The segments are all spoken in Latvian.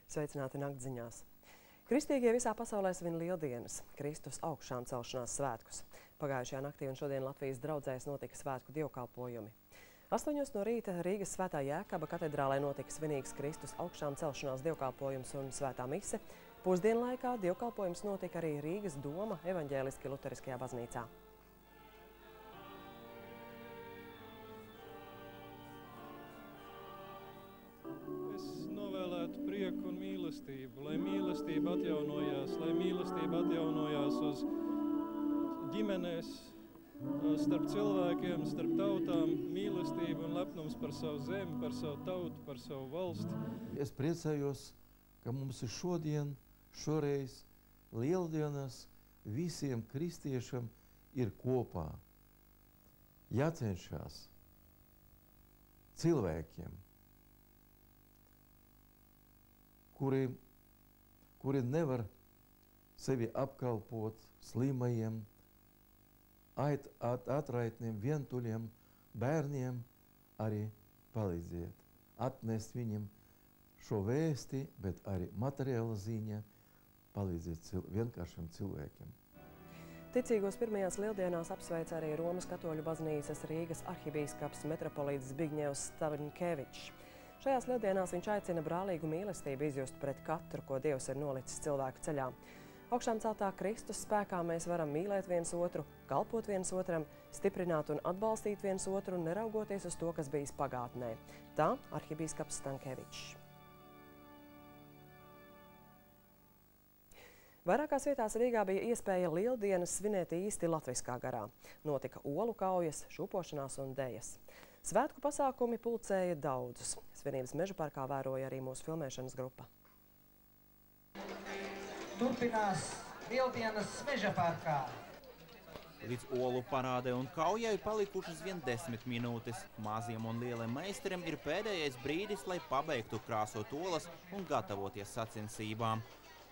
Sveicināti naktziņās. Kristīgie visā pasaulē svin Lieldienas, Kristus augšām celšanās svētkus. Pagājušajā naktī un šodien Latvijas draudzēs notika svētku dievkalpojumi. 8 no rīta Rīgas Svētā Jēkaba katedrālē notika svinīgs Kristus augšām celšanās dievkalpojums un svētā mise. Pusdienlaikā dievkalpojums notika arī Rīgas Doma evaņģēliski luteriskajā baznīcā. Novēlētu prieku un mīlestību, lai mīlestība atjaunojās uz ģimenēs, starp cilvēkiem, starp tautām, mīlestība un lepnums par savu zemi, par savu tautu, par savu valsti. Es priecājos, ka mums ir šoreiz Lieldienas visiem kristiešiem ir kopā. Jācenšas cilvēkiem, kuri nevar sevi apkalpot, slimajiem, atraitniem, vientuļiem, bērniem arī palīdziet. Atnest viņiem šo vēsti, bet arī materiāla ziņa palīdziet vienkāršiem cilvēkiem. Ticīgos pirmajās Lieldienās apsveic arī Romas katoļu baznīcas Rīgas arhibīskaps metropolits Zbigņevs Stavinkevičs. Šajās Lieldienās viņš aicina brālīgu mīlestību izjust pret katru, ko Dievs ir nolicis cilvēku ceļā. Augšām celtā Kristus spēkā mēs varam mīlēt viens otru, kalpot viens otram, stiprināt un atbalstīt viens otru, neraugoties uz to, kas bijis pagātnē. Tā arhibīskaps Stavinkevičs. Vairākās vietās Rīgā bija iespēja Lieldienas svinēt īsti latviskā garā. Notika olu kaujas, šūpošanās un dejas. Svētku pasākumi pulcēja daudzus. Svinības Mežaparkā vēroja arī mūsu filmēšanas grupa. Turpinās Lieldienas Mežaparkā. Līdz olu parādē un kaujai palikušas vien 10 minūtes. Maziem un lieliem meistariem ir pēdējais brīdis, lai pabeigtu krāsot olas un gatavoties sacensībām.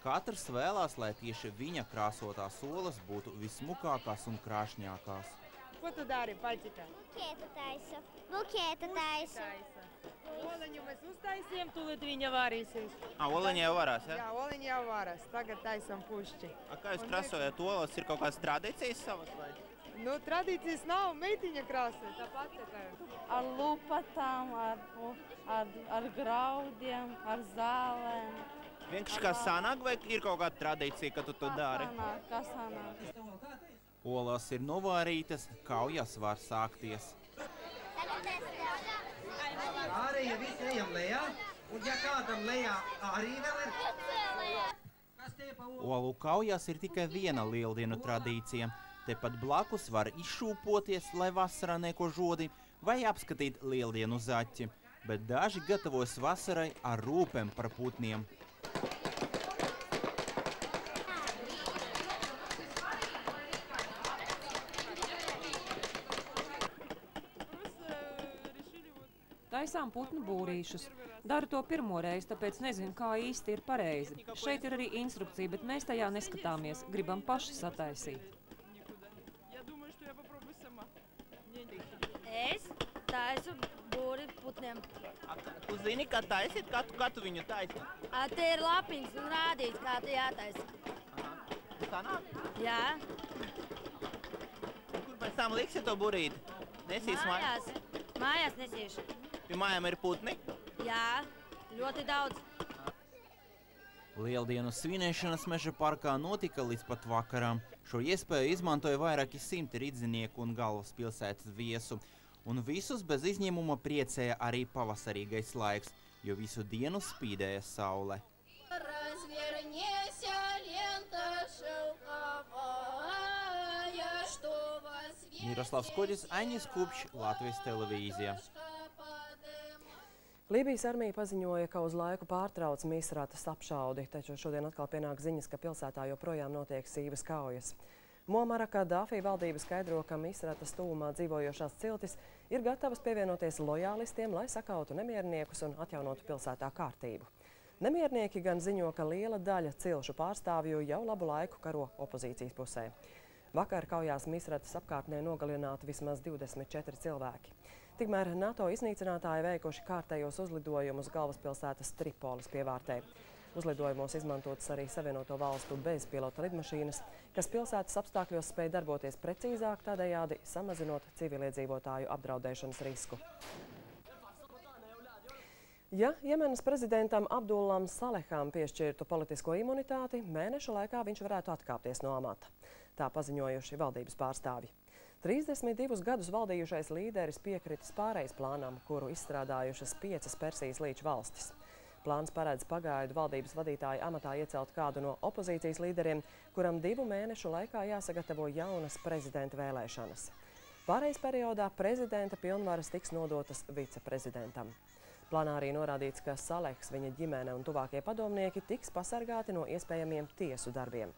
Katrs vēlās, lai tieši viņa krāsotās olas būtu vismukākās un krāšņākās. Ko tu dari, paģika? Bukēta taisu. Oleņu mēs uztaisījām, tūlīt viņa varīsies. Oleņi jau varās, ja? Jā, oleņi jau varās. Tagad taisam pušķi. Kā jūs krāsojat olas? Ir kaut kādas tradīcijas savas vai? Nu, tradīcijas nav, meitiņa krāsē, tāpat tikai. Ar lupatām, ar graudiem, ar zālēm. Vienkārši kā sanāk, vai ir kaut kāda tradīcija, ka tu to dari? Kā sanāk. Olas ir novārītas, kaujas var sākties. Ārēja visi ejam lejā, un ja kādam lejā arī vēl ir. Olu kaujas ir tikai viena Lieldienu tradīcija. Tepat blakus var izšūpoties, lai vasarā neko žodi, vai apskatīt Lieldienu zaķi. Bet daži gatavojas vasarai ar rūpēm par putniem. Taisām putnu būrīšus. Daru to pirmo reizi, tāpēc nezinu, kā īsti ir pareizi. Šeit ir arī instrukcija, bet mēs tajā neskatāmies. Gribam paši sataisīt. Es taisu būri putniem. Tu zini, kā taisīt? Kā tu viņu taisi? Te ir lapiņas un rādīts, kā te jātaisa. Sanāk? Jā. Kur pēc tam liksi to burīti? Nesīs mājās? Mājās nesīšu. Pie mājām ir putni? Jā, ļoti daudz. Lieldienu svinēšanas Mežaparkā notika līdz pat vakaram. Šo iespēju izmantoja vairāki simti ridzinieku un galvaspilsētas viesu. Un visus bez izņēmuma priecēja arī pavasarīgais laiks, jo visu dienu spīdēja saule. Miroslavs Koģis, Aņis Kupčs, Latvijas televīzija. Lībijas armija paziņoja, ka uz laiku pārtrauc Misratas apšaudi, taču šodien atkal pienāk ziņas, ka pilsētā joprojām notiek sīvas kaujas. Muamara Kadāfī valdība skaidro, ka Misratas tuvumā dzīvojošās ciltis ir gatavas pievienoties lojālistiem, lai sakautu nemierniekus un atjaunotu pilsētā kārtību. Nemiernieki gan ziņo, ka liela daļa cilšu pārstāvju jau labu laiku karo opozīcijas pusē. Vakar kaujās Misratas apkārtnē nogalināti vismaz 24 cilvēki. Tikmēr NATO iznīcinātāji veikuši kārtējos uzlidojumus galvaspilsētas Tripolis pievārtē. Uzlidojumos izmantotas arī Savienoto valstu bezpilota lidmašīnas, kas pilsētas apstākļos spēj darboties precīzāk, tādējādi samazinot civiliedzīvotāju apdraudēšanas risku. Ja Jemenas prezidentam Abdullam Saleham piešķirtu politisko imunitāti, mēneša laikā viņš varētu atkāpties no amata. Tā paziņojuši valdības pārstāvji. 32 gadus valdījušais līderis piekritis pārejas plānam, kuru izstrādājušas 5 Persijas līča valstis. Plāns paredz pagaidu valdības vadītāju amatā iecelt kādu no opozīcijas līderiem, kuram 2 mēnešu laikā jāsagatavo jaunas prezidenta vēlēšanas. Pārejas periodā prezidenta pilnvaras tiks nodotas viceprezidentam. Plānā arī norādīts, ka Salehs, viņa ģimene un tuvākie padomnieki tiks pasargāti no iespējamiem tiesu darbiem.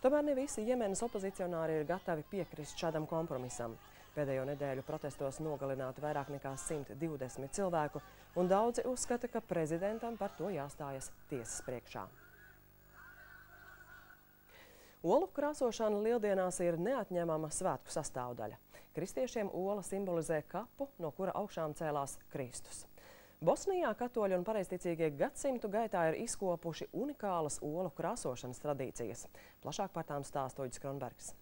Tomēr ne visi Jemenas opozicionāri ir gatavi piekrist šādam kompromisam. Pēdējo nedēļu protestos nogalināti vairāk nekā 120 cilvēku, un daudzi uzskata, ka prezidentam par to jāstājas tiesas priekšā. Olu krāsošana lieldienās ir neatņemama svētku sastāvdaļa. Kristiešiem ola simbolizē kapu, no kura augšām cēlās Kristus. Bosnijā katoļi un pareizticīgie gadsimtu gaitā ir izkopuši unikālas olu krāsošanas tradīcijas. Plašāk par tām stāsta Uģis Kronbergs.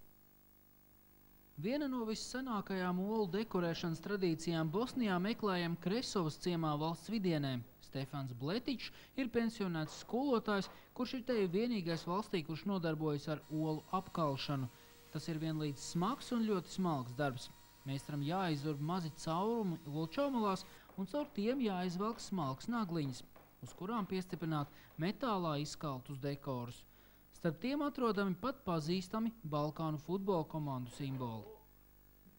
Viena no vissenākajām olu dekorēšanas tradīcijām Bosnijā meklējam Kresovas ciemā valsts vidienē. Stefans Bletičs ir pensionēts skolotājs, kurš ir te vienīgais valstī, kurš nodarbojas ar olu apkalšanu. Tas ir vienlīdz smags un ļoti smalks darbs. Meistaram jāizurb mazi caurumi olu čaumalās, un caur tiem jāizvelk smalks nagliņas, uz kurām piestiprināt metālā izkaltus dekorus. Starp tiem atrodami pat pazīstami Balkānu futbola komandu simboli.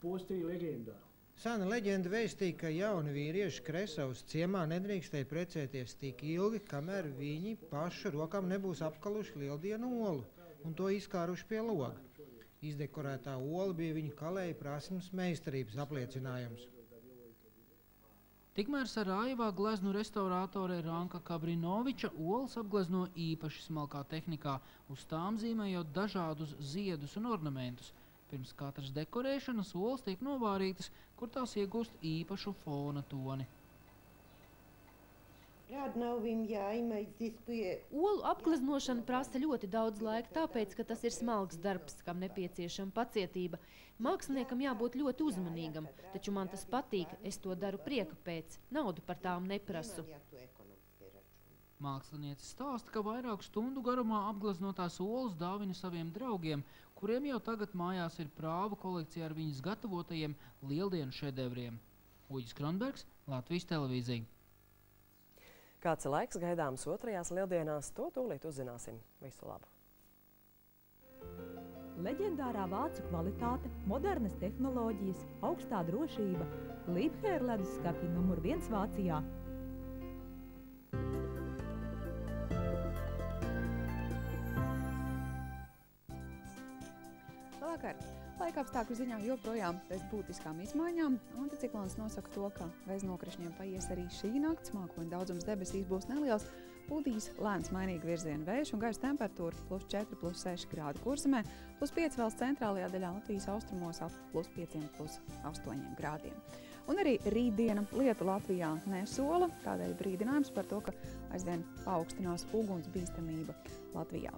Postoji leģenda. Sena leģenda vēstīja, ka jauni vīrieši Kresovas ciemā nedrīkstēja precēties tik ilgi, kamēr viņi pašu rokām nebūs apkaluši lieldienu olu un to izkāruši pie loga. Izdekorētā ola bija viņa kalēja prasmes meistarības apliecinājums. Tikmēr Sarajevā gleznu restaurātore Ranka Kabrinoviča olas apglezno īpaši smalkā tehnikā, uz tām zīmējot dažādus ziedus un ornamentus. Pirms katras dekorēšanas olas tiek novārītas, kur tās iegūst īpašu fona toni. Olu apgleznošana prasa ļoti daudz laika, tāpēc, ka tas ir smalks darbs, kam nepieciešama pacietība. Māksliniekam jābūt ļoti uzmanīgam, taču man tas patīk, es to daru prieka pēc, naudu par tām neprasu. Mākslinieci stāsta, ka vairāku stundu garumā apgleznotās olas dāvina saviem draugiem, kuriem jau tagad mājās ir prāvu kolekcija ar viņas gatavotajiem lieldienu šedevriem. Uģis Kronbergs, Latvijas televīzija. Kāds laiks gaidāms otrajās lieldienās, to tūlīt uzzināsim. Visu labu! Leģendārā vācu kvalitāte, modernas tehnoloģijas, augstā drošība, Liebherr leduskapji numur 1 Vācijā. Labvakar! Laika apstākļu ziņā joprojām bez būtiskām izmaiņām. Anticiklons nosaka to, ka bez nokrišņiem paies arī šī nakts. Mākoņu daudzums debesīs būs neliels, pūtīs lēns mainīgi virzienu vējš un gaisa temperatūra +4, +6 grādi Kurzemē, +5 valsts centrālajā daļā Latvijas austrumos ap +5, +8 grādiem. Un arī rītdiena lietu Latvijā nesola, tādēļ brīdinājums par to, ka aizvien paaugstinās uguns bīstamība Latvijā.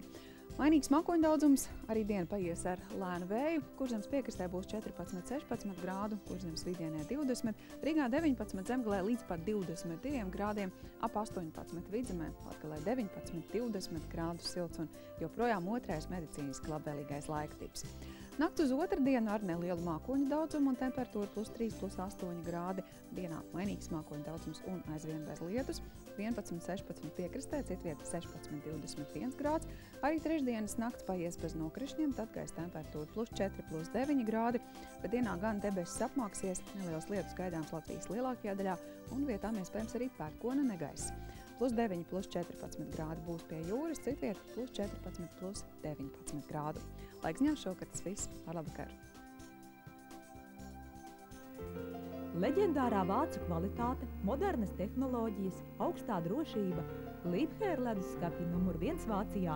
Mainīgs mākoņu daudzums, arī diena paies ar lēnu vēju, Kurzemes piekrastē būs 14–16 grādu, Kurzemes vidienē 20, Rīgā 19, Zemgalē līdz pat 22 grādiem, ap 18 Vidzemē, Latgalē 19–20 grādus silts un joprojām otrais medicīniski labvēlīgais laika tips. Nakts uz otrdienu ar nelielu mākoņu daudzumu un temperatūru +3, +8 grādi. Dienā mainīgs mākoņu daudzums un aizvien bez lietus. 11–16 piekrastē, citvieta 16–21 grāds. Arī trešdienas nakts paies bez nokrišņiem, tad gaisa temperatūra +4, +9 grādi. Bet dienā gan debesis apmāksies, neliels lietus gaidāms Latvijas lielākajā daļā un vietām iespējams arī pērkona negaiss. +9, +14 grādi būs pie jūras, citvieta +14, +19 grādu. Laikziņā šokar tas viss. Ar labvakaru! Leģendārā vācu kvalitāte, modernas tehnoloģijas, augstā drošība, Liebherr leduskapji numur 1 Vācijā.